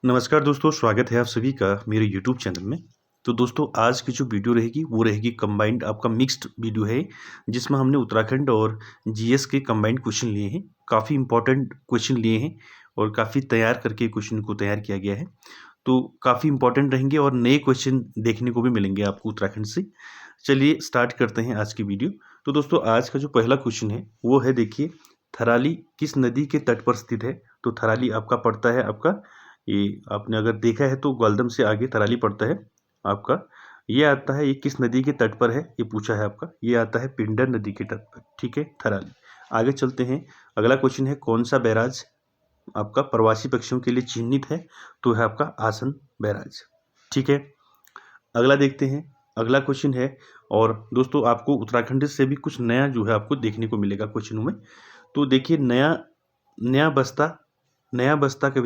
नमस्कार दोस्तों, स्वागत है आप सभी का मेरे यूट्यूब चैनल में। तो दोस्तों आज की जो वीडियो रहेगी वो रहेगी कंबाइंड आपका मिक्स्ड वीडियो है, जिसमें हमने उत्तराखंड और जीएस के कंबाइंड क्वेश्चन लिए हैं। काफ़ी इंपॉर्टेंट क्वेश्चन लिए हैं और काफ़ी तैयार करके क्वेश्चन को तैयार किया गया है। तो काफ़ी इंपॉर्टेंट रहेंगे और नए क्वेश्चन देखने को भी मिलेंगे आपको उत्तराखंड से। चलिए स्टार्ट करते हैं आज की वीडियो। तो दोस्तों आज का जो पहला क्वेश्चन है वो है, देखिए, थराली किस नदी के तट पर स्थित है? तो थराली आपका पड़ता है, आपका ये आपने अगर देखा है तो ग्वालदम से आगे थराली पड़ता है आपका। ये आता है, ये किस नदी के तट पर है ये पूछा है आपका। ये आता है पिंडर नदी के तट पर, ठीक है, थराली। आगे चलते हैं। अगला क्वेश्चन है, कौन सा बैराज आपका प्रवासी पक्षियों के लिए चिन्हित है? तो है आपका आसन बैराज, ठीक है। अगला देखते हैं। अगला क्वेश्चन है, और दोस्तों आपको उत्तराखंड से भी कुछ नया जो है आपको देखने को मिलेगा क्वेश्चनों में। तो देखिए, नया नया बस्ता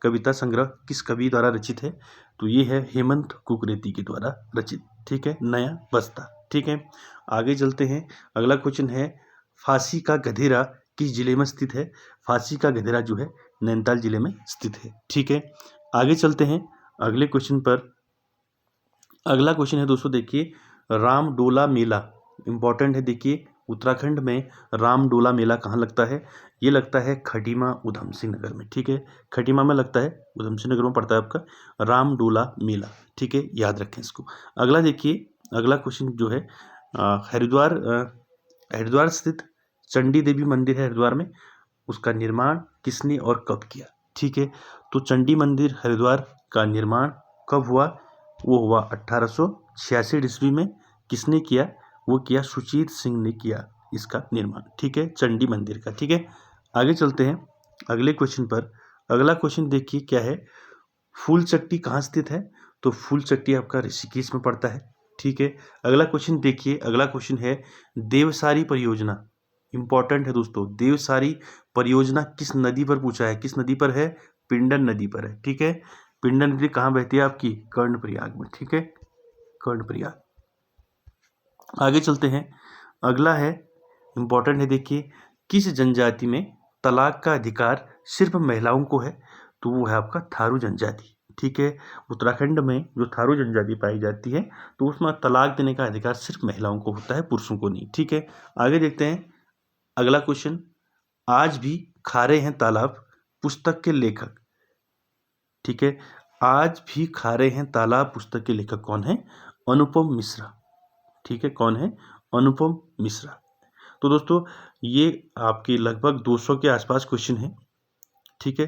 कविता संग्रह किस कवि द्वारा रचित है? तो ये है हेमंत कुकरेती के द्वारा रचित, ठीक है, नया बस्ता, ठीक है। आगे चलते हैं। अगला क्वेश्चन है, फांसी का गधेरा किस जिले में स्थित है? फांसी का गधेरा जो है नैनीताल जिले में स्थित है, ठीक है। आगे चलते हैं अगले क्वेश्चन पर। अगला क्वेश्चन है दोस्तों, देखिए, रामडोला मेला इंपॉर्टेंट है। देखिए, उत्तराखंड में रामडोला मेला कहाँ लगता है? ये लगता है खटीमा उधम सिंह नगर में, ठीक है। खटीमा में लगता है, उधम सिंह नगर में पड़ता है आपका रामडोला मेला, ठीक है, याद रखें इसको। अगला देखिए, अगला क्वेश्चन जो है, हरिद्वार स्थित चंडी देवी मंदिर है हरिद्वार में, उसका निर्माण किसने और कब किया? ठीक है। तो चंडी मंदिर हरिद्वार का निर्माण कब हुआ? वो हुआ 1886 ईस्वी में। किसने किया? वो किया सुचेत सिंह ने किया इसका निर्माण, ठीक है, चंडी मंदिर का, ठीक है। आगे चलते हैं अगले क्वेश्चन पर। अगला क्वेश्चन देखिए क्या है, फूलचट्टी कहाँ स्थित है? तो फूलचट्टी आपका ऋषिकेश में पड़ता है, ठीक है। अगला क्वेश्चन देखिए, अगला क्वेश्चन है, देवसारी परियोजना इंपॉर्टेंट है दोस्तों। देवसारी परियोजना किस नदी पर पूछा है? किस नदी पर है? पिंडर नदी पर है, ठीक है। पिंडर नदी कहाँ बहती है आपकी? कर्णप्रयाग में, ठीक है, कर्णप्रयाग। आगे चलते हैं। अगला है, इंपॉर्टेंट है, देखिए, किस जनजाति में तलाक का अधिकार सिर्फ महिलाओं को है? तो वो है आपका थारू जनजाति, ठीक है। उत्तराखंड में जो थारू जनजाति पाई जाती है तो उसमें तलाक देने का अधिकार सिर्फ महिलाओं को होता है, पुरुषों को नहीं, ठीक है। आगे देखते हैं अगला क्वेश्चन, आज भी खारे हैं तालाब पुस्तक के लेखक, ठीक है। आज भी खारे हैं तालाब पुस्तक के लेखक कौन है? अनुपम मिश्रा, ठीक है, कौन है? अनुपम मिश्रा। तो दोस्तों ये आपके लगभग 200 के आसपास क्वेश्चन हैं, ठीक है,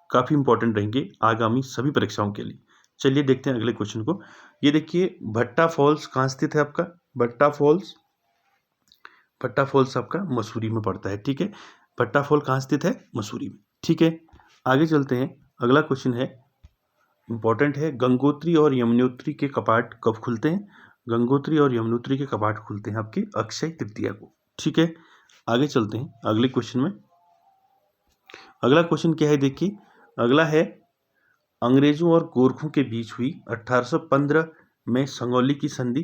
काफ़ी इंपॉर्टेंट रहेंगे आगामी सभी परीक्षाओं के लिए। चलिए देखते हैं अगले क्वेश्चन को। ये देखिए, भट्टा फॉल्स कहाँ स्थित है आपका? भट्टा फॉल्स आपका मसूरी में पड़ता है, ठीक है। भट्टा फॉल कहाँ स्थित है? मसूरी में, ठीक है। आगे चलते हैं। अगला क्वेश्चन है, इंपॉर्टेंट है, गंगोत्री और यमुनोत्री के कपाट कब खुलते हैं? गंगोत्री और यमुनोत्री के कपाट खुलते हैं आपकी अक्षय तृतीया को, ठीक है। आगे चलते हैं अगले क्वेश्चन में। अगला क्वेश्चन क्या है, देखिए, अगला है, अंग्रेजों और गोरखों के बीच हुई 1815 में संगौली की संधि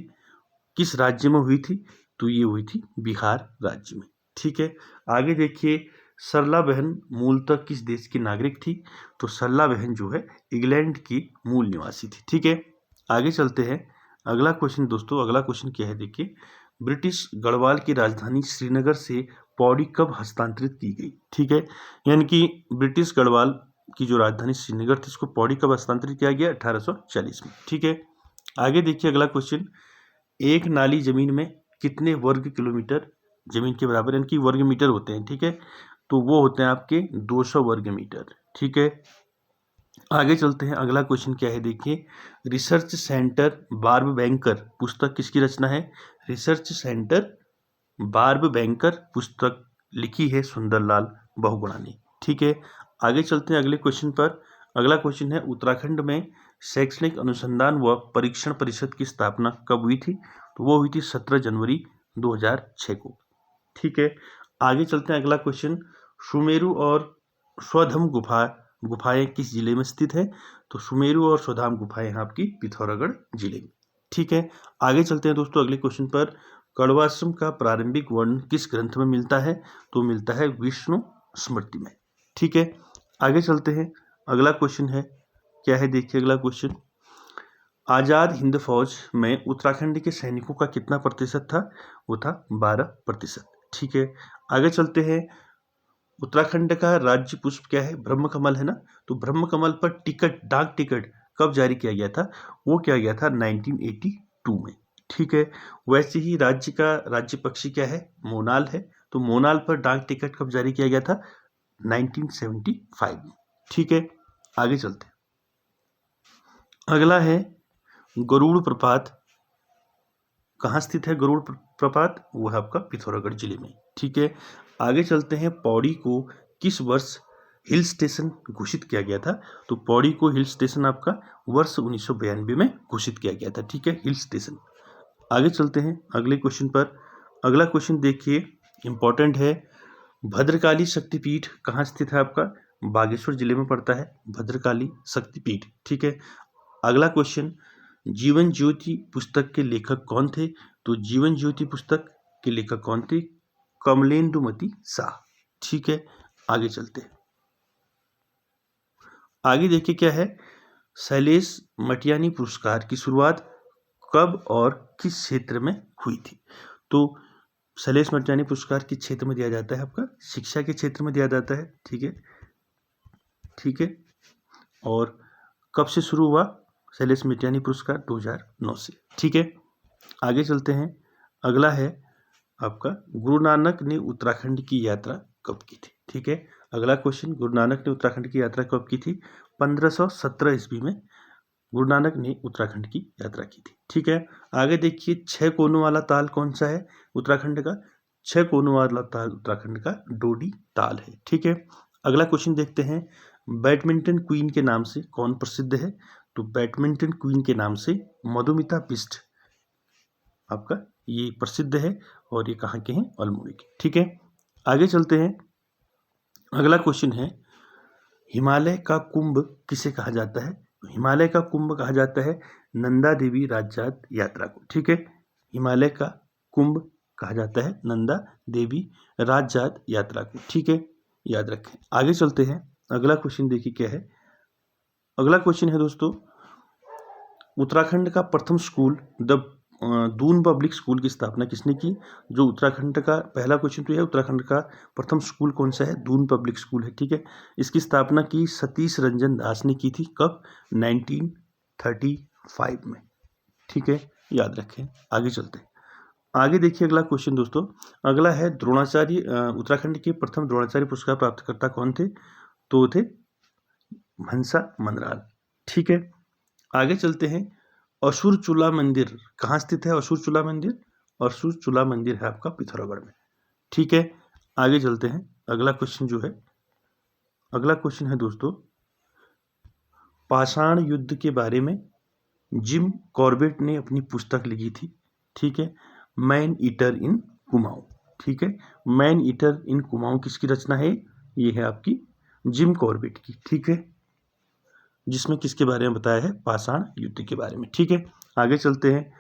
किस राज्य में हुई थी? तो ये हुई थी बिहार राज्य में, ठीक है। आगे देखिए, सरला बहन मूलतः किस देश की नागरिक थी? तो सरला बहन जो है इंग्लैंड की मूल निवासी थी, ठीक है। आगे चलते हैं। अगला क्वेश्चन दोस्तों, अगला क्वेश्चन क्या है, देखिए, ब्रिटिश गढ़वाल की राजधानी श्रीनगर से पौड़ी कब हस्तांतरित की गई? ठीक है, यानी कि ब्रिटिश गढ़वाल की जो राजधानी श्रीनगर थी इसको पौड़ी कब हस्तांतरित किया गया? 1840 में, ठीक है। आगे देखिए अगला क्वेश्चन, एक नाली जमीन में कितने वर्ग किलोमीटर जमीन के बराबर, यानी कि वर्ग मीटर होते हैं, ठीक है, तो वो होते हैं आपके 200 वर्ग मीटर, ठीक है। आगे चलते हैं। अगला क्वेश्चन क्या है, देखिए, रिसर्च सेंटर बार्ब बैंकर पुस्तक किसकी रचना है? रिसर्च सेंटर बार्ब बैंकर पुस्तक लिखी है सुंदरलाल बहुगुणा ने, ठीक है। आगे चलते हैं अगले क्वेश्चन पर। अगला क्वेश्चन है, उत्तराखंड में शैक्षणिक अनुसंधान व परीक्षण परिषद की स्थापना कब हुई थी? तो वो हुई थी 17 जनवरी 2006 को, ठीक है। आगे चलते हैं अगला क्वेश्चन, सुमेरु और स्वधम गुफाएं किस जिले में स्थित है? तो सुमेरु और स्वधाम गुफाएं हैं आपकी पिथौरागढ़ जिले में, ठीक है। आगे चलते हैं दोस्तों अगले क्वेश्चन पर, कड़वाश्रम का प्रारंभिक वर्णन किस ग्रंथ में मिलता है? तो मिलता है विष्णु स्मृति में, ठीक है। आगे चलते हैं, अगला क्वेश्चन है, क्या है देखिए अगला क्वेश्चन। आज़ाद हिंद फौज में उत्तराखंड के सैनिकों का कितना प्रतिशत था? वो था 12%। ठीक है, आगे चलते हैं। उत्तराखंड का राज्य पुष्प क्या है? ब्रह्म कमल है ना। तो ब्रह्म कमल पर टिकट, डाक टिकट कब जारी किया गया था? वो किया गया था 1982 में। ठीक है, वैसे ही राज्य का राज्य पक्षी क्या है? मोनाल है। तो मोनाल पर डाक टिकट कब जारी किया गया था? 1975 में। ठीक है, आगे चलते हैं। अगला है गरुड़ प्रपात। कहाँ स्थित है गरुड़ प्रपात? वो है आपका पिथौरागढ़ जिले में। ठीक है, आगे चलते हैं। पौड़ी को किस वर्ष हिल स्टेशन घोषित किया गया था? तो पौड़ी को हिल स्टेशन आपका वर्ष 1992 में घोषित किया गया था। ठीक है, हिल स्टेशन। आगे चलते हैं अगले क्वेश्चन पर। अगला क्वेश्चन देखिए, इंपॉर्टेंट है। भद्रकाली शक्तिपीठ कहाँ स्थित है आपका? बागेश्वर जिले में पड़ता है भद्रकाली शक्तिपीठ। ठीक है, अगला क्वेश्चन, जीवन ज्योति पुस्तक के लेखक कौन थे? तो जीवन ज्योति पुस्तक के लेखक कौन थे? कमलेंदुमती शाह। ठीक है, आगे चलते हैं। आगे देखिए क्या है, शैलेश मटियानी पुरस्कार की शुरुआत कब और किस क्षेत्र में हुई थी? तो शैलेश मटियानी पुरस्कार किस क्षेत्र में दिया जाता है? आपका शिक्षा के क्षेत्र में दिया जाता है। ठीक है, ठीक है, और कब से शुरू हुआ शैलेश मटियानी पुरस्कार? 2009 से। ठीक है, आगे चलते हैं। अगला है आपका, गुरु नानक ने उत्तराखंड की यात्रा कब की थी? ठीक है, अगला क्वेश्चन, गुरु नानक ने उत्तराखंड की यात्रा कब की थी? 1517 ईस्वी में गुरु नानक ने उत्तराखंड की यात्रा की थी। ठीक है, आगे देखिए, 6 कोनों वाला ताल कौन सा है उत्तराखंड का? 6 कोनों वाला ताल उत्तराखंड का डोडी ताल है। ठीक है, अगला क्वेश्चन देखते हैं। बैडमिंटन क्वीन के नाम से कौन प्रसिद्ध है? तो बैडमिंटन क्वीन के नाम से मधुमिता बिष्ट आपका ये प्रसिद्ध है, और ये कहाँ के हैं? अल्मोड़ा के। ठीक है, आगे चलते हैं। अगला क्वेश्चन है, हिमालय का कुंभ किसे कहा जाता है? हिमालय का कुंभ कहा जाता है नंदा देवी राजजात यात्रा को। ठीक है, हिमालय का कुंभ कहा जाता है नंदा देवी राजजात यात्रा को। ठीक है, याद रखें। आगे चलते हैं। अगला क्वेश्चन देखिए क्या है। अगला क्वेश्चन है दोस्तों, उत्तराखंड का प्रथम स्कूल दून पब्लिक स्कूल की स्थापना किसने की? जो उत्तराखंड का पहला क्वेश्चन तो है, उत्तराखंड का प्रथम स्कूल कौन सा है? दून पब्लिक स्कूल है। ठीक है, इसकी स्थापना की सतीश रंजन दास ने की थी। कब? 1935 में। ठीक है, याद रखें। आगे चलते हैं। आगे देखिए अगला क्वेश्चन दोस्तों। अगला है द्रोणाचार्य, उत्तराखंड के प्रथम द्रोणाचार्य पुरस्कार प्राप्तकर्ता कौन थे? तो थे हंसा मनराल। ठीक है, आगे चलते हैं। असुर चूला मंदिर कहाँ स्थित है? असुर चूला मंदिर, असुर चूला मंदिर है आपका पिथौरागढ़ में। ठीक है, आगे चलते हैं। अगला क्वेश्चन जो है, अगला क्वेश्चन है दोस्तों, पाषाण युद्ध के बारे में जिम कॉर्बेट ने अपनी पुस्तक लिखी थी। ठीक है, मैन ईटर इन कुमाऊं। ठीक है, मैन ईटर इन कुमाऊं किसकी रचना है? ये है आपकी जिम कॉर्बेट की। ठीक है, जिसमें किसके बारे में बताया है? पाषाण युद्ध के बारे में। ठीक है, आगे चलते हैं।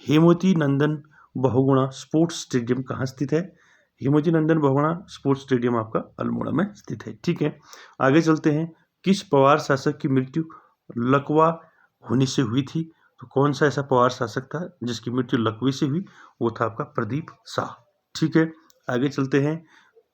हेमवती नंदन बहुगुणा स्पोर्ट्स स्टेडियम कहाँ स्थित है? हेमवती नंदन बहुगुणा स्पोर्ट्स स्टेडियम आपका अल्मोड़ा में स्थित है। ठीक है, आगे चलते हैं। किस पवार शासक की मृत्यु लकवा होने से हुई थी? तो कौन सा ऐसा पवार शासक था जिसकी मृत्यु लकवे से हुई? वो था आपका प्रदीप शाह। ठीक है, आगे चलते हैं।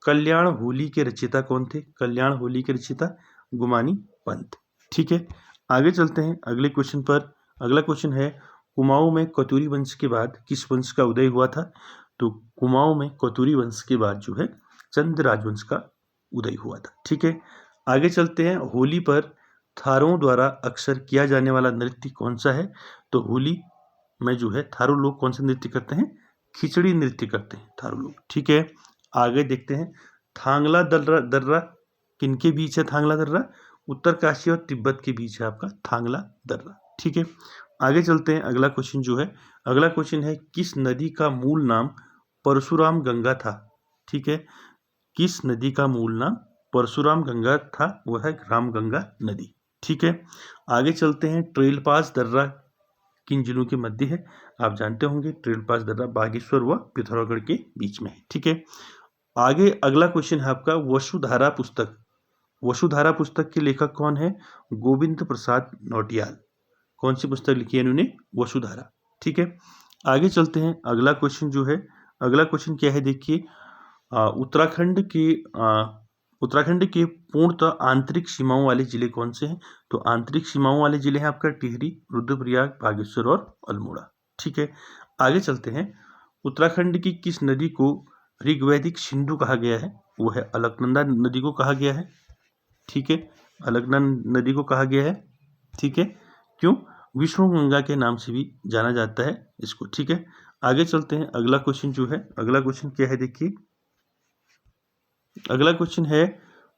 कल्याण होली के रचयिता कौन थे? कल्याण होली के रचयिता गुमानी पंत। ठीक है, आगे चलते हैं अगले क्वेश्चन पर। अगला क्वेश्चन है, कुमाऊं में कतूरी वंश के बाद किस वंश का उदय हुआ था? तो कुमाऊं में कतूरी वंश के बाद जो है चंद राजवंश का उदय हुआ था। ठीक है, आगे चलते हैं। होली पर थारों द्वारा अक्सर किया जाने वाला नृत्य कौन सा है? तो होली में जो है थारू लोग कौन सा नृत्य करते हैं? खिचड़ी नृत्य करते हैं थारू लोग। ठीक है, आगे देखते हैं। थांगला दर्रा दर्रा किनके बीच है? थांगला दर्रा उत्तरकाशी और तिब्बत के बीच है आपका थांगला दर्रा। ठीक है, आगे चलते हैं। अगला क्वेश्चन जो है, अगला क्वेश्चन है, किस नदी का मूल नाम परशुराम गंगा था? ठीक है, किस नदी का मूल नाम परशुराम गंगा था? वह है रामगंगा नदी। ठीक है, आगे चलते हैं। ट्रेल पास दर्रा किन जिलों के मध्य है? आप जानते होंगे ट्रेल पास दर्रा बागेश्वर व पिथौरागढ़ के बीच में है। ठीक है, आगे अगला क्वेश्चन है आपका, वसुधारा पुस्तक वसुधारा पुस्तक के लेखक कौन है? गोविंद प्रसाद नौटियाल। कौन सी पुस्तक लिखी है इन्होंने? वसुधारा। ठीक है, आगे चलते हैं। अगला क्वेश्चन जो है, अगला क्वेश्चन क्या है देखिए, उत्तराखंड के पूर्णतः आंतरिक सीमाओं वाले जिले कौन से हैं? तो आंतरिक सीमाओं वाले जिले हैं आपका टिहरी, रुद्रप्रयाग, बागेश्वर और अल्मोड़ा। ठीक है, आगे चलते हैं। उत्तराखंड की किस नदी को ऋग्वैदिक सिंधु कहा गया है? वो है अलकनंदा नदी को कहा गया है। ठीक है, अलकनंदा नदी को कहा गया है। ठीक है, क्यों? विष्णु गंगा के नाम से भी जाना जाता है इसको। ठीक है, आगे चलते हैं। अगला क्वेश्चन जो है, अगला क्वेश्चन क्या है देखिए, अगला क्वेश्चन है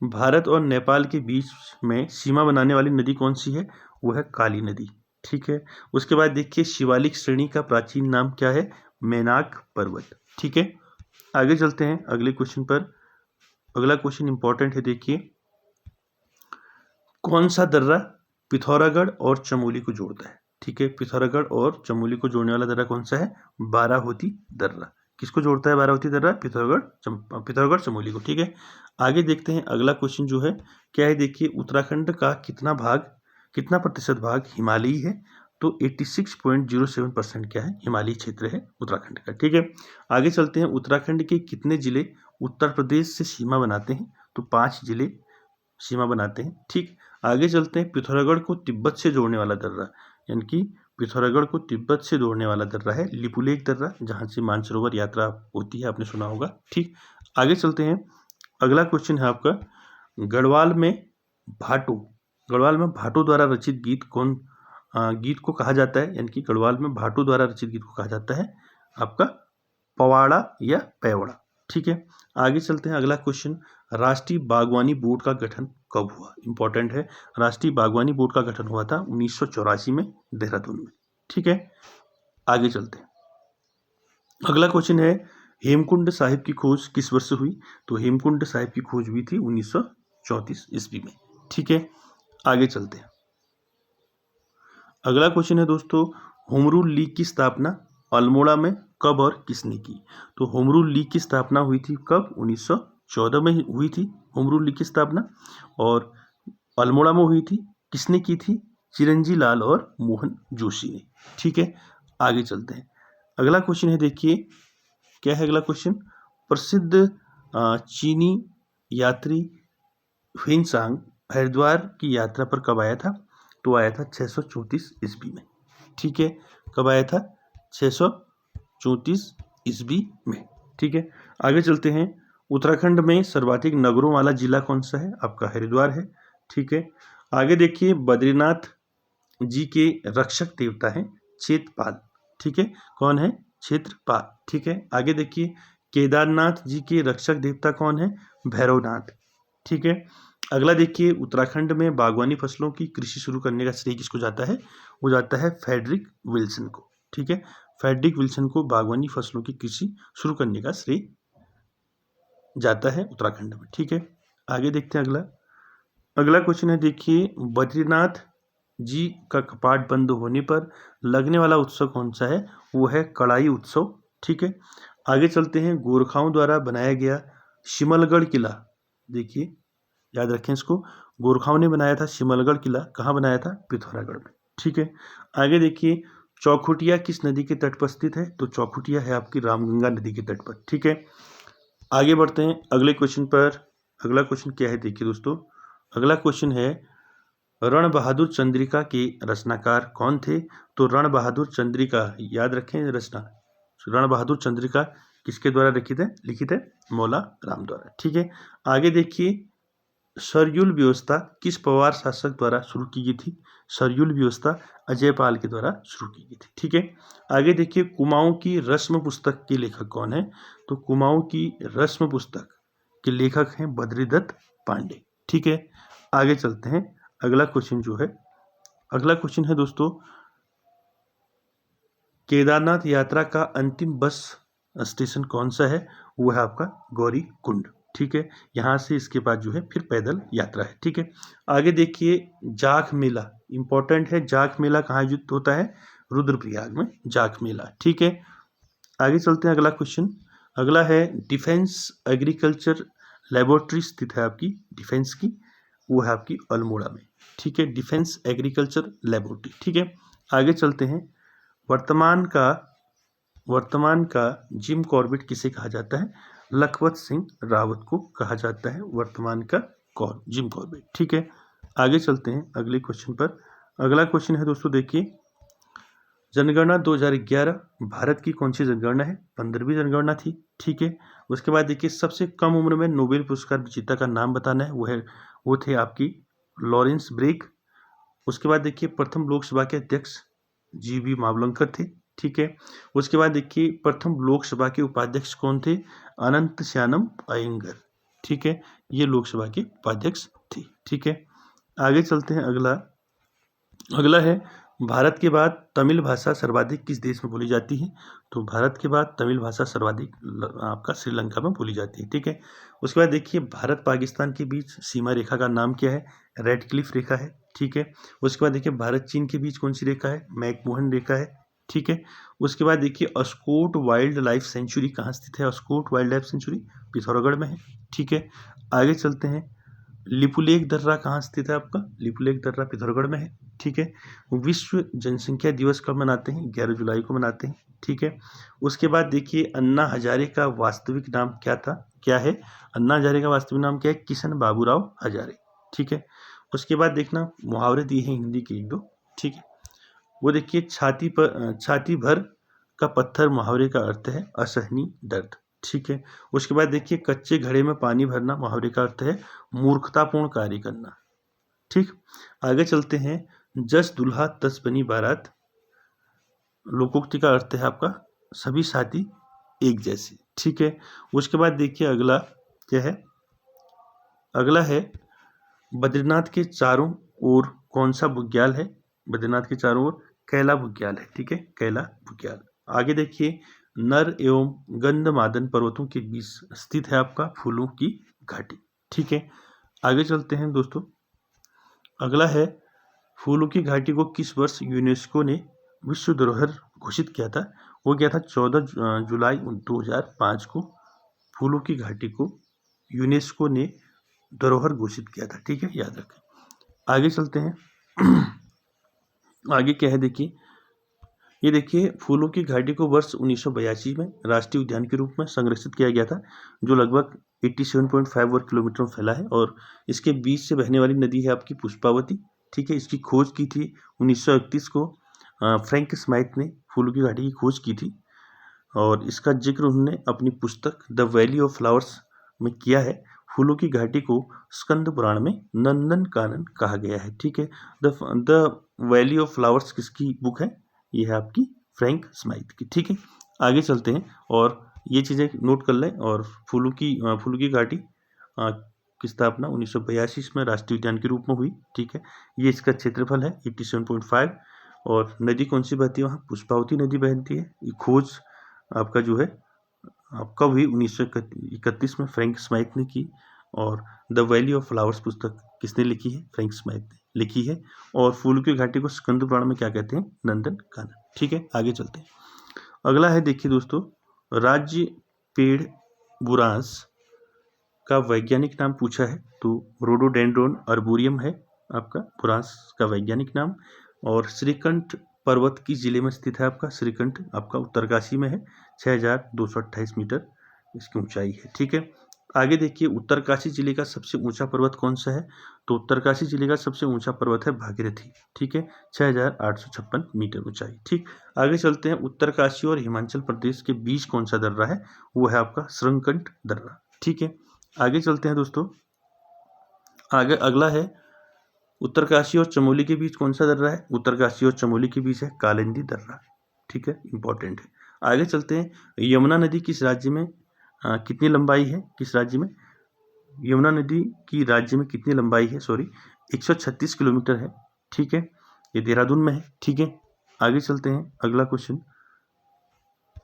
भारत और नेपाल के बीच में सीमा बनाने वाली नदी कौन सी है? वो है काली नदी। ठीक है, उसके बाद देखिए शिवालिक श्रेणी का प्राचीन नाम क्या है? मैनाक पर्वत। ठीक है, आगे चलते हैं अगले क्वेश्चन पर। अगला क्वेश्चन इंपॉर्टेंट है देखिए, कौन सा दर्रा पिथौरागढ़ और चमोली को जोड़ता है? ठीक है, पिथौरागढ़ और चमोली को जोड़ने वाला दर्रा कौन सा है? बाराहोती दर्रा। किसको जोड़ता है बाराहोती दर्रा? पिथौरागढ़ चमोली को। ठीक है, आगे देखते हैं। अगला क्वेश्चन जो है क्या है देखिए, उत्तराखंड का कितना प्रतिशत भाग हिमालयी है? तो 86.07% क्या है? हिमालयी क्षेत्र है उत्तराखंड का। ठीक है, आगे चलते हैं। उत्तराखंड के कितने जिले उत्तर प्रदेश से सीमा बनाते हैं? तो 5 जिले सीमा बनाते हैं। ठीक, आगे चलते हैं। पिथौरागढ़ को तिब्बत से जोड़ने वाला दर्रा, यानी कि पिथौरागढ़ को तिब्बत से जोड़ने वाला दर्रा है लिपुलेख दर्रा, जहाँ से मानसरोवर यात्रा होती है, आपने सुना होगा। ठीक, आगे चलते हैं। अगला क्वेश्चन है आपका, गढ़वाल में भाटो द्वारा रचित गीत को कहा जाता है, यानी कि गढ़वाल में भाटो द्वारा रचित गीत को कहा जाता है आपका पवाड़ा या पैवड़ा। ठीक है, आगे चलते हैं। अगला क्वेश्चन, राष्ट्रीय बागवानी बोर्ड का गठन कब हुआ? इंपॉर्टेंट है। राष्ट्रीय बागवानी बोर्ड का गठन हुआ था 1984 में देहरादून में। ठीक है, आगे चलते हैं। अगला क्वेश्चन है, हेमकुंड साहिब की खोज किस वर्ष हुई? तो हेमकुंड साहिब की खोज हुई थी 1934 ईस्वी में। ठीक है, आगे चलते हैं। अगला क्वेश्चन है दोस्तों, होम रूल लीग की स्थापना अल्मोड़ा में कब और किसने की? तो होम रूल लीग की स्थापना हुई थी कब? 1914 में हुई थी होम रूल लीग की स्थापना, और अल्मोड़ा में हुई थी। किसने की थी? चिरंजी लाल और मोहन जोशी ने। ठीक है, आगे चलते हैं। अगला क्वेश्चन है देखिए, क्या है अगला क्वेश्चन, प्रसिद्ध चीनी यात्री ह्वेनसांग हरिद्वार की यात्रा पर कब आया था? तो आया था 634 ईस्वी में। ठीक है, कब आया था? 634 ईस्वी में। ठीक है, आगे चलते हैं। उत्तराखंड में सर्वाधिक नगरों वाला जिला कौन सा है? आपका हरिद्वार है। ठीक है, आगे देखिए, बद्रीनाथ जी के रक्षक देवता हैं क्षेत्रपाल। ठीक है, कौन है? क्षेत्रपाल। ठीक है, आगे देखिए, केदारनाथ जी के रक्षक देवता कौन है? भैरवनाथ। ठीक है, अगला देखिए, उत्तराखंड में बागवानी फसलों की कृषि शुरू करने का श्रेय किसको जाता है? वो जाता है फ्रेडरिक विल्सन को। ठीक है, फ्रेडरिक विल्सन को बागवानी फसलों की कृषि शुरू करने का श्रेय जाता है उत्तराखंड में। ठीक है, आगे देखते हैं। अगला क्वेश्चन है देखिए, बद्रीनाथ जी का कपाट बंद होने पर लगने वाला उत्सव कौन सा है? वो है कड़ाई उत्सव। ठीक है, आगे चलते हैं। गोरखाओं द्वारा बनाया गया शिमलगढ़ किला, देखिए याद रखें इसको, गोरखाओं ने बनाया था शिमलगढ़ किला। कहाँ बनाया था? पिथौरागढ़ में। ठीक है, आगे देखिए, चौखुटिया किस नदी के तट पर स्थित है? तो चौखुटिया है आपकी रामगंगा नदी के तट पर। ठीक है, आगे बढ़ते हैं अगले क्वेश्चन पर। अगला क्वेश्चन क्या है देखिए दोस्तों, अगला क्वेश्चन है, रण बहादुर चंद्रिका के रचनाकार कौन थे? तो रण बहादुर चंद्रिका, याद रखें रचना, रण बहादुर चंद्रिका किसके द्वारा लिखित है? मौला राम द्वारा। ठीक है, आगे देखिए, सरयुल व्यवस्था किस पवार शासक द्वारा शुरू की गई थी? सरयुल व्यवस्था अजयपाल के द्वारा शुरू की गई थी। ठीक है, आगे देखिए, कुमाऊं की रस्म पुस्तक के लेखक कौन है? तो कुमाऊं की रस्म पुस्तक के लेखक हैं बद्रीदत्त पांडे। ठीक है, आगे चलते हैं। अगला क्वेश्चन है दोस्तों, केदारनाथ यात्रा का अंतिम बस स्टेशन कौन सा है? वो है आपका गौरी कुंड। ठीक है, यहाँ से इसके बाद जो है फिर पैदल यात्रा है। ठीक है, आगे देखिए, जाख मेला इंपॉर्टेंट है। जाख मेला कहाँ आयोजित होता है? रुद्रप्रयाग में जाख मेला। ठीक है, आगे चलते हैं। अगला क्वेश्चन, अगला है, डिफेंस एग्रीकल्चर लेबोरेटरी स्थित है आपकी डिफेंस की वो है आपकी अल्मोड़ा में, ठीक है, डिफेंस एग्रीकल्चर लेबोरेटरी, ठीक है। आगे चलते हैं, वर्तमान का जिम कॉर्बेट किसे कहा जाता है? लखपत सिंह रावत को कहा जाता है वर्तमान का जिम कॉर्बेट, ठीक है। आगे चलते हैं अगले क्वेश्चन पर। अगला क्वेश्चन है दोस्तों, देखिए, जनगणना 2011 भारत की कौन सी जनगणना है? 15वीं जनगणना थी, ठीक है। उसके बाद देखिए, सबसे कम उम्र में नोबेल पुरस्कार विजेता का नाम बताना है, वो थे आपकी लॉरेंस ब्रेग। उसके बाद देखिए, प्रथम लोकसभा के अध्यक्ष जीवी मावलंकर थे, ठीक है। उसके बाद देखिए, प्रथम लोकसभा के उपाध्यक्ष कौन थे? अनंत श्यानम अयंगर, ठीक है, ये लोकसभा के उपाध्यक्ष थे, ठीक है। आगे चलते हैं, अगला है, भारत के बाद तमिल भाषा सर्वाधिक किस देश में बोली जाती है? तो भारत के बाद तमिल भाषा सर्वाधिक आपका श्रीलंका में बोली जाती है, ठीक है। उसके बाद देखिए, भारत पाकिस्तान के बीच सीमा रेखा का नाम क्या है? रेड क्लिफ रेखा है, ठीक है। उसके बाद देखिए, भारत चीन के बीच कौन सी रेखा है? मैकमोहन रेखा है, ठीक है। उसके बाद देखिए, अस्कोट वाइल्ड लाइफ सेंचुरी कहाँ स्थित है? Askot wild life sanctuary Pithoragarh में है, ठीक है। आगे चलते हैं, लिपुलेख दर्रा कहाँ स्थित है आपका? लिपुलेख दर्रा पिथौरागढ़ में है, ठीक है। विश्व जनसंख्या दिवस कब मनाते हैं? 11 जुलाई को मनाते हैं, ठीक है। उसके बाद देखिए, अन्ना हजारे का वास्तविक नाम क्या है? अन्ना हजारे का वास्तविक नाम क्या है? किशन बाबूराव हजारे, ठीक है। उसके बाद देखना, मुहावरे दिए हैं हिंदी के एक दो, ठीक है। वो देखिए, छाती भर का पत्थर मुहावरे का अर्थ है असहनीय दर्द, ठीक है। उसके बाद देखिए, कच्चे घड़े में पानी भरना मुहावरे का अर्थ है मूर्खतापूर्ण कार्य करना, ठीक। आगे चलते हैं, जस दुल्हा तस बनी बारात लोकोक्ति का अर्थ है आपका सभी साथी एक जैसे, ठीक है। उसके बाद देखिए, अगला क्या है? अगला है, बद्रीनाथ के चारों ओर कौन सा बुग्याल है? बद्रीनाथ के चारों ओर कैला बुग्याल है, ठीक है, कैला बुग्याल। आगे देखिए, नर एवं गंधमादन पर्वतों के बीच स्थित है आपका फूलों की घाटी, ठीक है। आगे चलते हैं दोस्तों, अगला है, फूलों की घाटी को किस वर्ष यूनेस्को ने विश्व धरोहर घोषित किया था? वो क्या था? 14 जुलाई 2005 को फूलों की घाटी को यूनेस्को ने धरोहर घोषित किया था, ठीक है, याद रखें। आगे चलते हैं, आगे क्या है देखिए, ये देखिए, फूलों की घाटी को वर्ष 1982 में राष्ट्रीय उद्यान के रूप में संरक्षित किया गया था, जो लगभग 87.5 वर्ग किलोमीटर में फैला है, और इसके बीच से बहने वाली नदी है आपकी पुष्पावती, ठीक है। इसकी खोज की थी 1931 को फ्रैंक स्माइथ ने फूलों की घाटी की खोज की थी, और इसका जिक्र उन्होंने अपनी पुस्तक द वैली ऑफ फ्लावर्स में किया है। फूलों की घाटी को स्कंद पुराण में नंदन कानन कहा गया है, ठीक है। द वैली ऑफ फ्लावर्स किसकी बुक है? ये है आपकी फ्रैंक स्माइथ की, ठीक है। आगे चलते हैं, और ये चीज़ें नोट कर लें। और फूलों की घाटी की स्थापना 1982 में राष्ट्रीय उद्यान के रूप में हुई, ठीक है। ये इसका क्षेत्रफल है 87.5, और नदी कौन सी बहती है वहाँ? पुष्पावती नदी बहती है। ये खोज आपका जो है आपका हुई 1931 में फ्रैंक स्माइथ ने की, और द वैली ऑफ फ्लावर्स पुस्तक किसने लिखी है? फ्रैंक स्माइथ ने लिखी है। और फूलों की घाटी को स्कंद पुराण में क्या कहते हैं? नंदन कानन, ठीक है। आगे चलते हैं, अगला है, देखिए दोस्तों, राज्य पेड़ बुरांस का वैज्ञानिक नाम पूछा है, तो रोडोडेंड्रोन अर्बोरियम है आपका बुरांस का वैज्ञानिक नाम। और श्रीकंठ पर्वत किस जिले में स्थित है आपका? श्रीकंठ आपका उत्तरकाशी में है, 6228 मीटर इसकी ऊंचाई है, ठीक है। आगे देखिए, उत्तरकाशी जिले का सबसे ऊंचा पर्वत कौन सा है? तो उत्तरकाशी जिले का सबसे ऊंचा पर्वत है भागीरथी, ठीक है, 6856 मीटर ऊंचाई, ठीक। आगे चलते हैं, उत्तरकाशी और हिमाचल प्रदेश के बीच कौन सा दर्रा है? वो है आपका श्रृंगकंठ दर्रा, ठीक है। आगे चलते हैं दोस्तों, आगे अगला है, उत्तरकाशी और चमोली के बीच कौन सा दर्रा है? उत्तरकाशी और चमोली के बीच है कालिंदी दर्रा, ठीक है, इंपॉर्टेंट है। आगे चलते हैं, यमुना नदी किस राज्य में कितनी लंबाई है? किस राज्य में? यमुना नदी की राज्य में कितनी लंबाई है? 136 किलोमीटर है, ठीक है, ये देहरादून में है, ठीक है। आगे चलते हैं, अगला क्वेश्चन,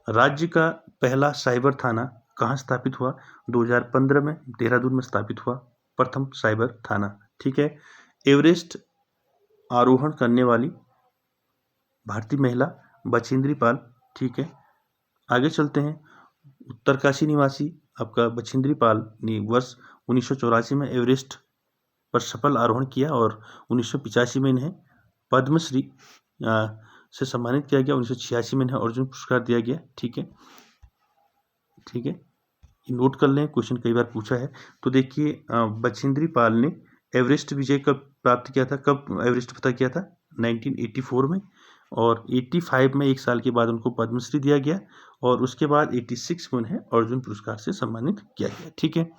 राज्य का पहला साइबर थाना कहाँ स्थापित हुआ? 2015 में देहरादून में स्थापित हुआ प्रथम साइबर थाना, ठीक है। एवरेस्ट आरोहण करने वाली भारतीय महिला बछेंद्री पाल, ठीक है। आगे चलते हैं, उत्तरकाशी निवासी आपका बछेंद्री पाल ने वर्ष 1984 में एवरेस्ट पर सफल आरोहण किया और 1985 में इन्हें पद्मश्री से सम्मानित किया गया। 1986 में इन्हें अर्जुन पुरस्कार दिया गया। ठीक है, ठीक है, नोट कर लें, क्वेश्चन कई बार पूछा है। तो देखिए बछेंद्री पाल ने एवरेस्ट विजय कब प्राप्त किया था, कब एवरेस्ट फतह किया था? 1984 में, और 85 में 1 साल के बाद उनको पद्मश्री दिया गया, और उसके बाद 86 में उन्हें अर्जुन पुरस्कार से सम्मानित किया गया। ठीक है,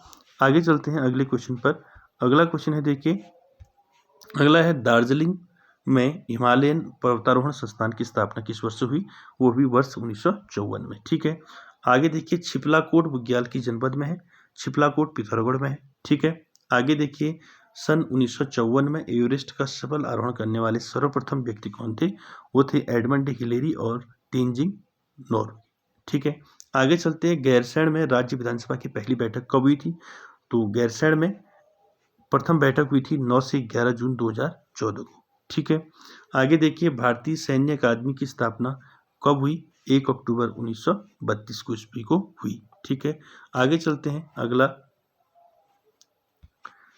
आगे चलते हैं अगले क्वेश्चन पर। अगला क्वेश्चन है, देखिए अगला है, दार्जिलिंग में हिमालयन पर्वतारोहण संस्थान की स्थापना किस वर्ष हुई? वो भी वर्ष 1954 में। ठीक है, आगे देखिए छिपलाकोट बुग्याल की जनपद में है, छिपलाकोट पिथौरागढ़ में है। ठीक है, आगे देखिए सन 1954 में एवरेस्ट का सफल आरोहण करने वाले सर्वप्रथम व्यक्ति कौन थे? वो थे एडमंड हिलेरी और तेंजिंग नोर्गे। ठीक है, आगे चलते हैं, गैरसैंण में राज्य विधानसभा की पहली बैठक कब हुई थी? तो गैरसैंण में प्रथम बैठक हुई थी 9 से 11 जून 2014 को। ठीक है, आगे देखिए भारतीय सैन्य अकादमी की स्थापना कब हुई? 1 अक्टूबर 1932 को ईस्वी को हुई। ठीक है, आगे चलते हैं अगला,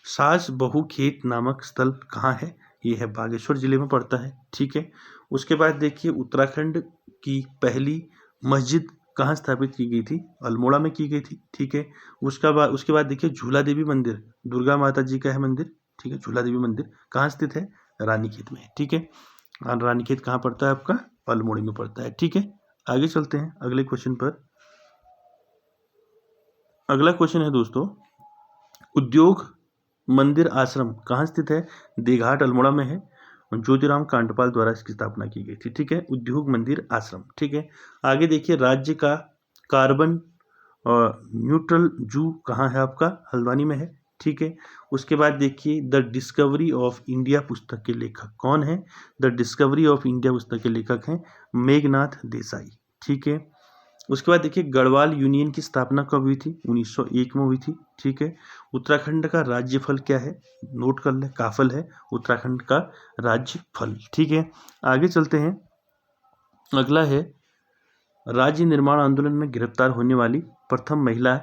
सास बहू खेत नामक स्थल कहाँ है? ये है बागेश्वर जिले में पड़ता है। ठीक है, उसके बाद देखिए उत्तराखंड की पहली मस्जिद कहाँ स्थापित की गई थी? अल्मोड़ा में की गई थी। ठीक है, उसके बाद देखिए झूला देवी मंदिर, दुर्गा माता जी का है मंदिर। ठीक है, झूला देवी मंदिर कहाँ स्थित है? रानीखेत में। ठीक है, रानीखेत कहाँ पड़ता है आपका? अल्मोड़ा में पड़ता है। ठीक है, आगे चलते हैं अगले क्वेश्चन पर। अगला क्वेश्चन है दोस्तों, उद्योग मंदिर आश्रम कहाँ स्थित है? देघाट अल्मोड़ा में है, ज्योतिराम कांडपाल द्वारा इसकी स्थापना की गई थी। ठीक है, उद्योग मंदिर आश्रम। ठीक है, आगे देखिए राज्य का कार्बन न्यूट्रल जू कहाँ है आपका? हल्द्वानी में है। ठीक है, उसके बाद देखिए द डिस्कवरी ऑफ इंडिया पुस्तक के लेखक कौन है? द डिस्कवरी ऑफ इंडिया पुस्तक के लेखक हैं मेघनाथ देसाई। ठीक है, उसके बाद देखिए गढ़वाल यूनियन की स्थापना कब हुई थी? 1901 में हुई थी। ठीक है, उत्तराखंड का राज्य फल क्या है? नोट कर लें, काफल है उत्तराखंड का राज्य फल। ठीक है, आगे चलते हैं, अगला है, राज्य निर्माण आंदोलन में गिरफ्तार होने वाली प्रथम महिला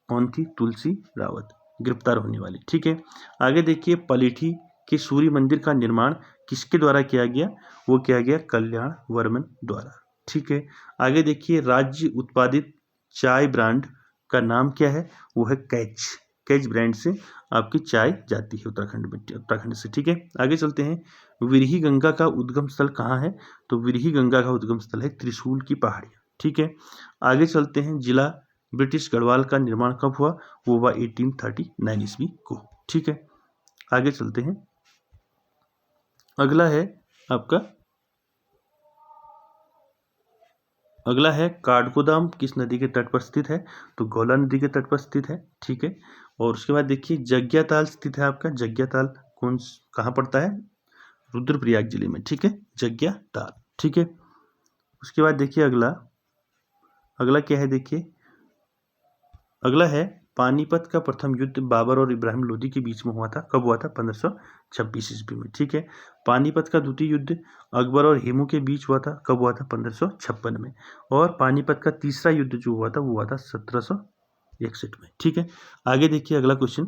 कौन थी? तुलसी रावत, गिरफ्तार होने वाली। ठीक है, आगे देखिए पलेठी के सूर्य मंदिर का निर्माण किसके द्वारा किया गया? वो किया गया कल्याण वर्मन द्वारा। ठीक है, आगे देखिए राज्य उत्पादित चाय ब्रांड का नाम क्या है? वो है कैच। कैच ब्रांड से आपकी चाय जाती है उत्तराखंड से। ठीक है, आगे चलते हैं, विरही गंगा का उद्गम स्थल कहाँ है? तो विरही गंगा का उद्गम स्थल है त्रिशूल की पहाड़ियाँ। ठीक है, आगे चलते हैं, जिला ब्रिटिश गढ़वाल का निर्माण कब हुआ? वो हुआ 1839 ईस्वी को। ठीक है, आगे चलते हैं, अगला है आपका, अगला है काठगोदाम किस नदी के तट पर स्थित है? तो गौला नदी के तट पर स्थित है। ठीक है, और उसके बाद देखिए जग्याताल स्थित है आपका, जग्याताल कहाँ पड़ता है? रुद्रप्रयाग जिले में। ठीक है, जग्याताल। ठीक है, उसके बाद देखिए अगला क्या है? देखिए अगला है, पानीपत का प्रथम युद्ध बाबर और इब्राहिम लोदी के बीच में हुआ था, कब हुआ था? 1526 ईस्वी में। ठीक है, पानीपत का द्वितीय युद्ध अकबर और हेमू के बीच हुआ था, कब हुआ था? 1556 में, और पानीपत का तीसरा युद्ध जो हुआ था वो हुआ था 1761 में। ठीक है, आगे देखिए अगला क्वेश्चन,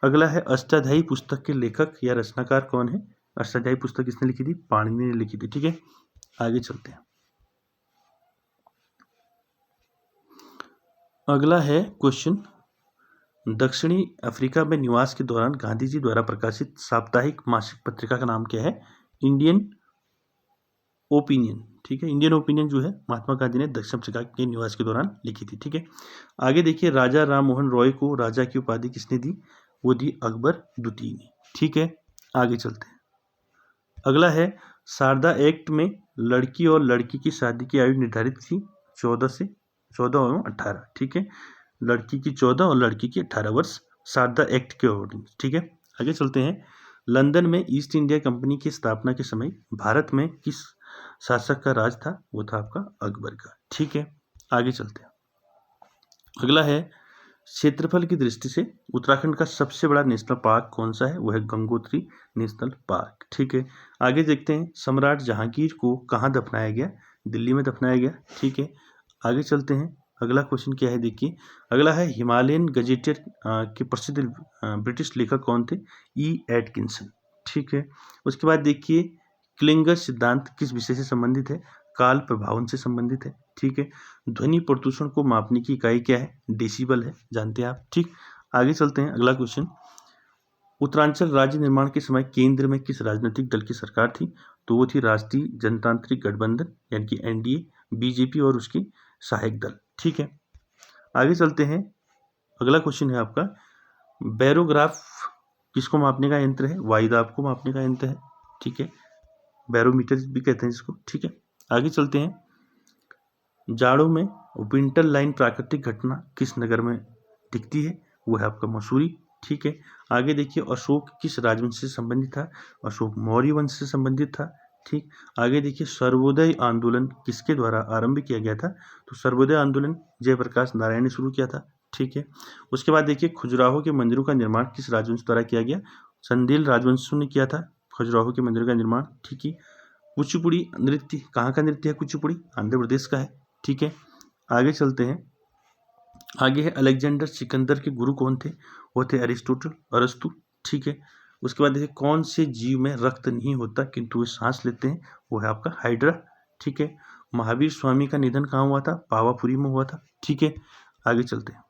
अगला है अष्टाध्यायी पुस्तक के लेखक या रचनाकार कौन है? अष्टाध्यायी पुस्तक किसने लिखी थी? पाणिनि ने लिखी थी। ठीक है, आगे चलते हैं, अगला है क्वेश्चन, दक्षिणी अफ्रीका में निवास के दौरान गांधी जी द्वारा प्रकाशित साप्ताहिक मासिक पत्रिका का नाम क्या है? Indian opinion. ठीक है, इंडियन ओपिनियन जो है महात्मा गांधी ने दक्षिण अफ्रीका के निवास के दौरान लिखी थी। ठीक है, आगे देखिए राजा राम मोहन रॉय को राजा की उपाधि किसने दी? वो दी अकबर द्वितीय ने। ठीक है, आगे चलते हैं, अगला है, शारदा एक्ट में लड़की और लड़की की शादी की आयु निर्धारित थी 14 एवं 18। ठीक है, लड़की की 14 और लड़की की 18 वर्ष शारदा एक्ट के अकॉर्डिंग। ठीक है, आगे चलते हैं, लंदन में ईस्ट इंडिया कंपनी की स्थापना के समय भारत में किस शासक का राज था? वो था आपका अकबर का। ठीक है, आगे चलते हैं, अगला है, क्षेत्रफल की दृष्टि से उत्तराखंड का सबसे बड़ा नेशनल पार्क कौन सा है? वो है गंगोत्री नेशनल पार्क। ठीक है, आगे देखते हैं, सम्राट जहांगीर को कहाँ दफनाया गया? दिल्ली में दफनाया गया। ठीक है, आगे चलते हैं, अगला क्वेश्चन क्या है देखिए, अगला है हिमालयन गजेटियर के प्रसिद्ध ब्रिटिश लेखक कौन थे? ई एटकिंसन। ठीक है, उसके बाद देखिए क्लिंगर सिद्धांत किस विषय से संबंधित है? काल प्रभावन से संबंधित है। ठीक है, ध्वनि प्रदूषण को मापने की इकाई क्या है? डेसिबल है, जानते हैं आप। ठीक, आगे चलते हैं। अगला क्वेश्चन, उत्तरांचल राज्य निर्माण के समय केंद्र में किस राजनीतिक दल की सरकार थी? तो वो थी राष्ट्रीय जनतांत्रिक गठबंधन यानी कि एनडीए, बीजेपी और उसके सहायक दल। ठीक है, आगे चलते हैं। अगला क्वेश्चन है आपका, बैरोग्राफ किसको मापने का यंत्र है? वायुदाब को मापने का यंत्र है। ठीक है, बैरोमीटर भी कहते हैं इसको। ठीक है, आगे चलते हैं। जाड़ों में विंटर लाइन प्राकृतिक घटना किस नगर में दिखती है? वो है आपका मसूरी। ठीक है, आगे देखिए अशोक किस राजवंश से संबंधित था? अशोक मौर्य वंश से संबंधित था। ठीक, आगे देखिए सर्वोदय आंदोलन किसके द्वारा आरंभ किया गया था? तो सर्वोदय आंदोलन जयप्रकाश नारायण ने शुरू किया था। ठीक है, उसके बाद देखिए खजुराहो के मंदिरों का निर्माण किस राजवंश द्वारा किया गया? चंदेल राजवंश ने किया था खजुराहो के मंदिरों का निर्माण। ठीक है, कुचिपुड़ी नृत्य कहाँ का नृत्य है? कुचिपुड़ी आंध्र प्रदेश का है। ठीक है, आगे चलते हैं। आगे है अलेक्जेंडर सिकंदर के गुरु कौन थे? वो थे अरिस्टोटल, अरस्तु। ठीक है, उसके बाद देखिए कौन से जीव में रक्त नहीं होता किंतु वे सांस लेते हैं? वो है आपका हाइड्रा। ठीक है, महावीर स्वामी का निधन कहाँ हुआ था? पावापुरी में हुआ था। ठीक है, आगे चलते हैं।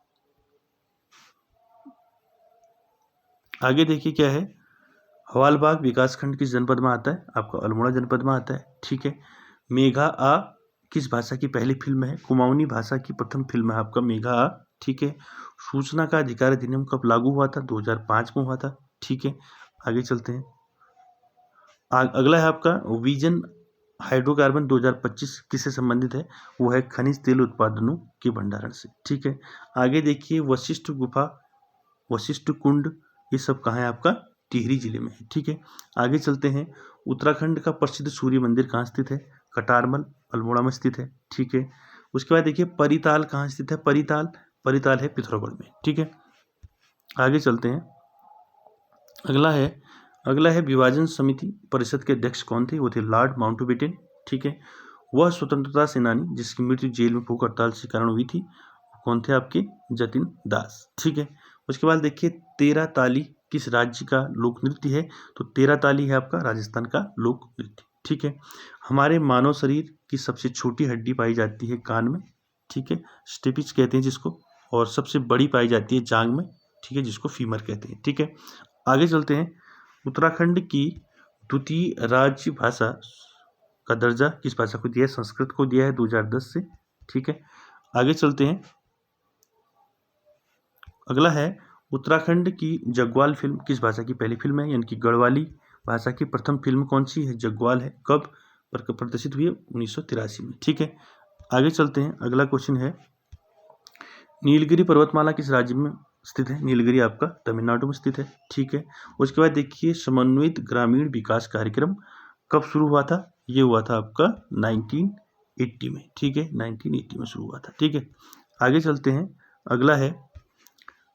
आगे देखिए क्या है, हवालबाग विकासखंड किस जनपद में आता है? आपका अल्मोड़ा जनपद में आता है। ठीक है, मेघा आ किस भाषा की पहली फिल्म है? कुमाऊनी भाषा की प्रथम फिल्म है आपका मेघा आ। ठीक है, सूचना का अधिकार अधिनियम कब लागू हुआ था? 2005 में हुआ था। ठीक है, आगे चलते हैं। अगला है आपका विजन हाइड्रोकार्बन 2025 किससे संबंधित है? वो है खनिज तेल उत्पादनों के भंडारण से। ठीक है, आगे देखिए वशिष्ठ गुफा, वशिष्ठ कुंड, ये सब कहाँ है? आपका टिहरी जिले में है। ठीक है, आगे चलते हैं। उत्तराखंड का प्रसिद्ध सूर्य मंदिर कहाँ स्थित है? कटारमल, अल्मोड़ा में स्थित है। ठीक है, उसके बाद देखिए परिताल कहाँ स्थित है? परिताल, परिताल है पिथौरागढ़ में। ठीक है, आगे चलते हैं। अगला है विभाजन समिति परिषद के अध्यक्ष कौन थे? वो थे लॉर्ड माउंटबेटन। ठीक है, वह स्वतंत्रता सेनानी जिसकी मृत्यु जेल में भूख हड़ताल के कारण हुई थी, कौन थे आपके? जतिन दास। ठीक है, उसके बाद देखिए तेरा ताली किस राज्य का लोक नृत्य है? तो तेरा ताली है आपका राजस्थान का लोक नृत्य। ठीक है, हमारे मानव शरीर की सबसे छोटी हड्डी पाई जाती है कान में। ठीक है, स्टेपिच कहते हैं जिसको, और सबसे बड़ी पाई जाती है जांग में। ठीक है, जिसको फीमर कहते हैं। ठीक है, आगे चलते हैं। उत्तराखंड की द्वितीय राज्य भाषा का दर्जा किस भाषा को दिया है? संस्कृत को दिया है 2010 से। ठीक है, आगे चलते हैं। अगला है उत्तराखंड की जग्वाल फिल्म किस भाषा की पहली फिल्म है? यानी कि गढ़वाली भाषा की प्रथम फिल्म कौन सी है? जग्वाल है। कब प्रदर्शित हुई है? 1983 में। ठीक है, आगे चलते हैं। अगला क्वेश्चन है नीलगिरी पर्वतमाला किस राज्य में स्थित है? नीलगिरी आपका तमिलनाडु में स्थित है। ठीक है, उसके बाद देखिए समन्वित ग्रामीण विकास कार्यक्रम कब शुरू हुआ था? ये हुआ था आपका 1980 में। ठीक है, 1980 में शुरू हुआ था। ठीक है, आगे चलते हैं। अगला है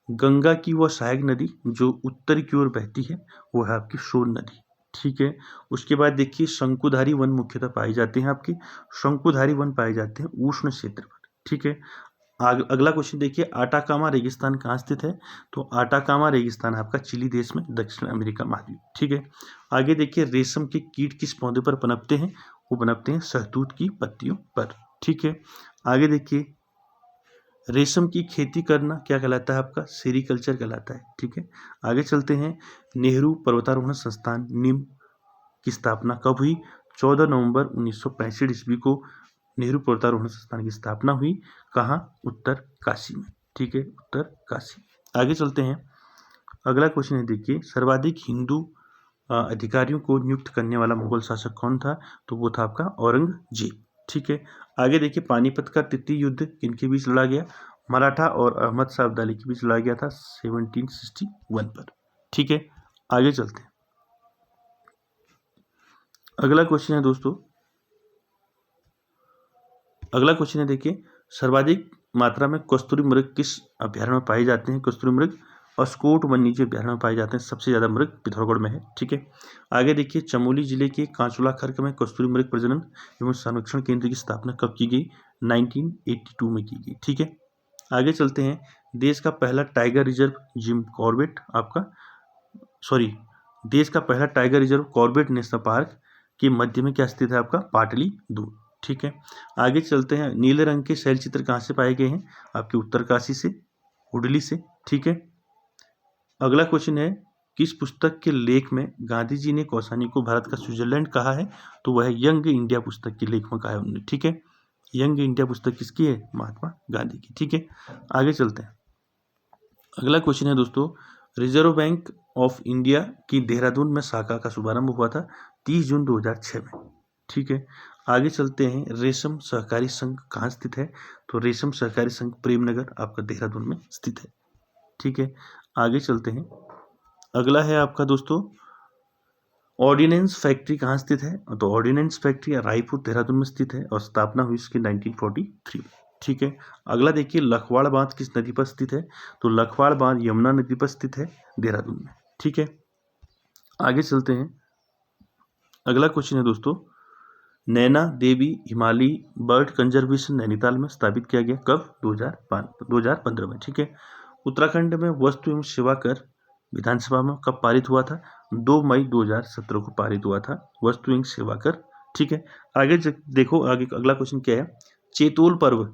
गंगा की वह सहायक नदी जो उत्तर की ओर बहती है, वो है आपकी सोन नदी। ठीक है, उसके बाद देखिए शंकुधारी वन मुख्यतः पाए जाते हैं आपके, शंकुधारी वन पाए जाते हैं उष्ण क्षेत्र पर। ठीक है, अगला क्वेश्चन देखिए आटाकामा रेगिस्तान कहाँ स्थित है? तो आटाकामा रेगिस्तान आपका चिली देश में, दक्षिण अमेरिका महाद्वीप। ठीक है, आगे देखिए रेशम के कीट किस पौधे पर पनपते हैं? वो पनपते हैं शहतूत की पत्तियों पर। ठीक है, आगे देखिए रेशम की खेती करना क्या कहलाता है? आपका सेरीकल्चर कहलाता है। ठीक है, आगे चलते हैं। नेहरू पर्वतारोहण संस्थान निम की स्थापना कब हुई? 14 नवंबर 1965 ईस्वी को नेहरू पर्वतारोहण संस्थान की स्थापना हुई। कहाँ? उत्तर काशी में। ठीक है, उत्तर काशी। आगे चलते हैं। अगला क्वेश्चन है देखिए सर्वाधिक हिंदू अधिकारियों को नियुक्त करने वाला मुगल शासक कौन था? तो वो था आपका औरंगजेब। ठीक है, आगे देखिए पानीपत का तृतीय युद्ध किनके बीच लड़ा गया? मराठा और अहमद शाह अब्दाली के बीच लड़ा गया था 1761 पर। ठीक है, आगे चलते हैं। अगला क्वेश्चन है दोस्तों, अगला क्वेश्चन है देखिए सर्वाधिक मात्रा में कस्तूरी मृग किस अभ्यारण्य में पाए जाते हैं? कस्तूरी मृग अस्कोट वन्यजीव अभ्यारण्य में पाए जाते हैं। सबसे ज्यादा मृग पिथौरागढ़ में है। ठीक है, आगे देखिए चमोली जिले के कांचुला खर्क में कस्तूरी मृग प्रजनन एवं संरक्षण केंद्र की स्थापना कब की गई? 1982 में की गई। ठीक है, आगे चलते हैं। देश का पहला टाइगर रिजर्व जिम कॉर्बेट देश का पहला tiger reserve Corbett national park के मध्य में क्या स्थित है आपका? पाटलिपुत्र। ठीक है, आगे चलते हैं। नीले रंग के शैल चित्र कहाँ से पाए गए हैं? आपके उत्तरकाशी से, हुडली से। ठीक है, अगला क्वेश्चन है, किस पुस्तक के लेख में गांधी जी ने कौसानी को भारत का स्विट्जरलैंड कहा है? तो वह यंग इंडिया पुस्तक के लेख में कहा है उन्होंने। ठीक है, यंग इंडिया पुस्तक किसकी है? महात्मा गांधी की। ठीक है, आगे चलते हैं। अगला क्वेश्चन है दोस्तों, रिजर्व बैंक ऑफ इंडिया की देहरादून में शाखा का शुभारंभ हुआ था 30 जून 2006 में। ठीक है, आगे चलते हैं। रेशम सहकारी संघ कहाँ स्थित है? तो रेशम सहकारी संघ प्रेमनगर आपका देहरादून में स्थित है। ठीक है, आगे चलते हैं। अगला है आपका दोस्तों, ऑर्डिनेंस फैक्ट्री कहाँ स्थित है? तो ऑर्डिनेंस फैक्ट्री रायपुर देहरादून में स्थित है और स्थापना हुई इसकी 1943 में। ठीक है, अगला देखिए, लखवाड़ बांध किस नदी पर स्थित है? तो लखवाड़ बांध यमुना नदी पर स्थित है देहरादून में। ठीक है, आगे चलते हैं। अगला क्वेश्चन है दोस्तों, नैना देवी हिमालयी बर्ड कंजर्वेशन नैनीताल में स्थापित किया गया कब? 2015 में। ठीक है, उत्तराखंड में वस्तु एवं सेवा कर विधानसभा में कब पारित हुआ था? 2 मई 2017 को पारित हुआ था वस्तु एवं सेवा कर। ठीक है, आगे देखो, आगे अगला क्वेश्चन क्या है? चेतोल पर्व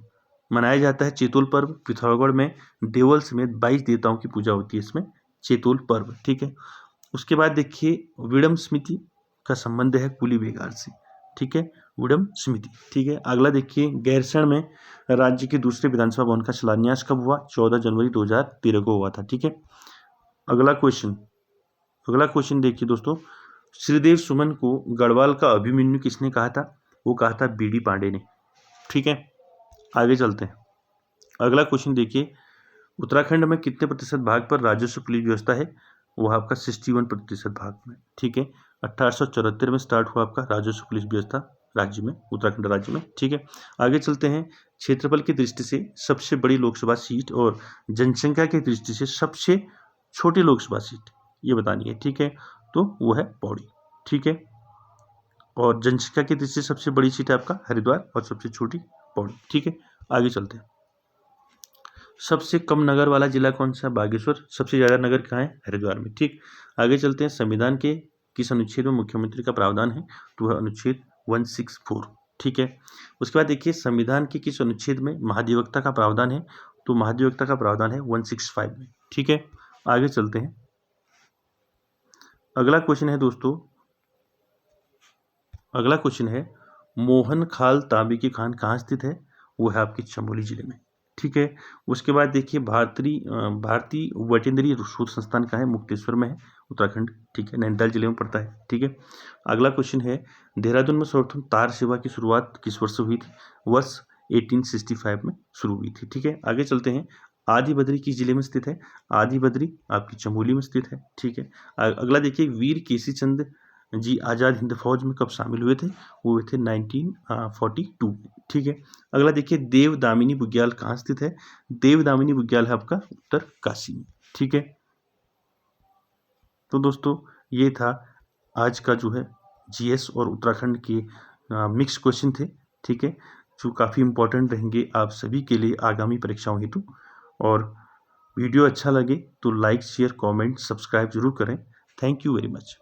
मनाया जाता है। चेतोल पर्व पिथौरागढ़ में देवल समेत 22 देवताओं की पूजा होती है इसमें, चेतोल पर्व। ठीक है, उसके बाद देखिए, विडम स्मृति का संबंध है कुली बेगार से। ठीक है, विडम स्मृति। ठीक है, अगला देखिए, गैरसैंण में राज्य के दूसरे विधानसभा भवन का शिलान्यास कब हुआ? 14 जनवरी 2013 को हुआ था। ठीक है, अगला क्वेश्चन देखिए दोस्तों, श्रीदेव सुमन को गढ़वाल का अभिमन्यु किसने कहा था? वो कहा था बीडी पांडे ने। ठीक है, आगे चलते हैं। अगला क्वेश्चन देखिए, उत्तराखंड में कितने प्रतिशत भाग पर राजस्व पुलिस व्यवस्था है? वो आपका 61% भाग में। ठीक है, 1874 में स्टार्ट हुआ आपका राजस्व पुलिस व्यवस्था राज्य में, उत्तराखंड राज्य में। ठीक है, आगे चलते हैं। क्षेत्रफल की दृष्टि से सबसे बड़ी लोकसभा सीट और जनसंख्या की दृष्टि से सबसे छोटी लोकसभा सीट ये बतानी है। ठीक है, तो वो है पौड़ी। ठीक है, और जनसंख्या की दृष्टि से सबसे बड़ी सीट है आपका हरिद्वार और सबसे छोटी पौड़ी। ठीक है, आगे चलते हैं। सबसे कम नगर वाला जिला कौन सा? बागेश्वर। सबसे ज्यादा नगर कहाँ है? हरिद्वार में। ठीक, आगे चलते हैं। संविधान के किस अनुच्छेद में मुख्यमंत्री का प्रावधान है? तो वह अनुच्छेद 164। ठीक है, उसके बाद देखिए, संविधान के किस अनुच्छेद में महाधिवक्ता का प्रावधान है? तो महाधिवक्ता का प्रावधान है 165 में। ठीक है, आगे चलते हैं। अगला क्वेश्चन है दोस्तों, अगला क्वेश्चन है, मोहन खाल तांबे की खान कहाँ स्थित है? वो है आपके चमोली जिले में। ठीक है, उसके बाद देखिए, भारतीय वेटेनरी शोध संस्थान कहाँ है? मुक्तेश्वर में है, उत्तराखंड। ठीक है, नैनीताल जिले में पड़ता है। ठीक है, अगला क्वेश्चन है, देहरादून में सर्वप्रथम तार सेवा की शुरुआत किस वर्ष से हुई थी? वर्ष 1865 में शुरू हुई थी। ठीक है, आगे चलते हैं। आदि बद्री किस जिले में स्थित है? आदि बद्री आपकी चमोली में स्थित है। ठीक है, अगला देखिए, वीर केसी चंद जी आज़ाद हिंद फौज में कब शामिल हुए थे? वो हुए थे 1942 में। ठीक है, अगला देखिए, देव दामिनी बुग्याल कहाँ स्थित है? देव दामिनी बुग्याल है आपका उत्तर काशी में। ठीक है, तो दोस्तों ये था आज का जो है जीएस और उत्तराखंड के मिक्स क्वेश्चन थे। ठीक है, जो काफ़ी इंपॉर्टेंट रहेंगे आप सभी के लिए आगामी परीक्षाओं हेतु। और वीडियो अच्छा लगे तो लाइक, शेयर, कमेंट, सब्सक्राइब जरूर करें। Thank you very much.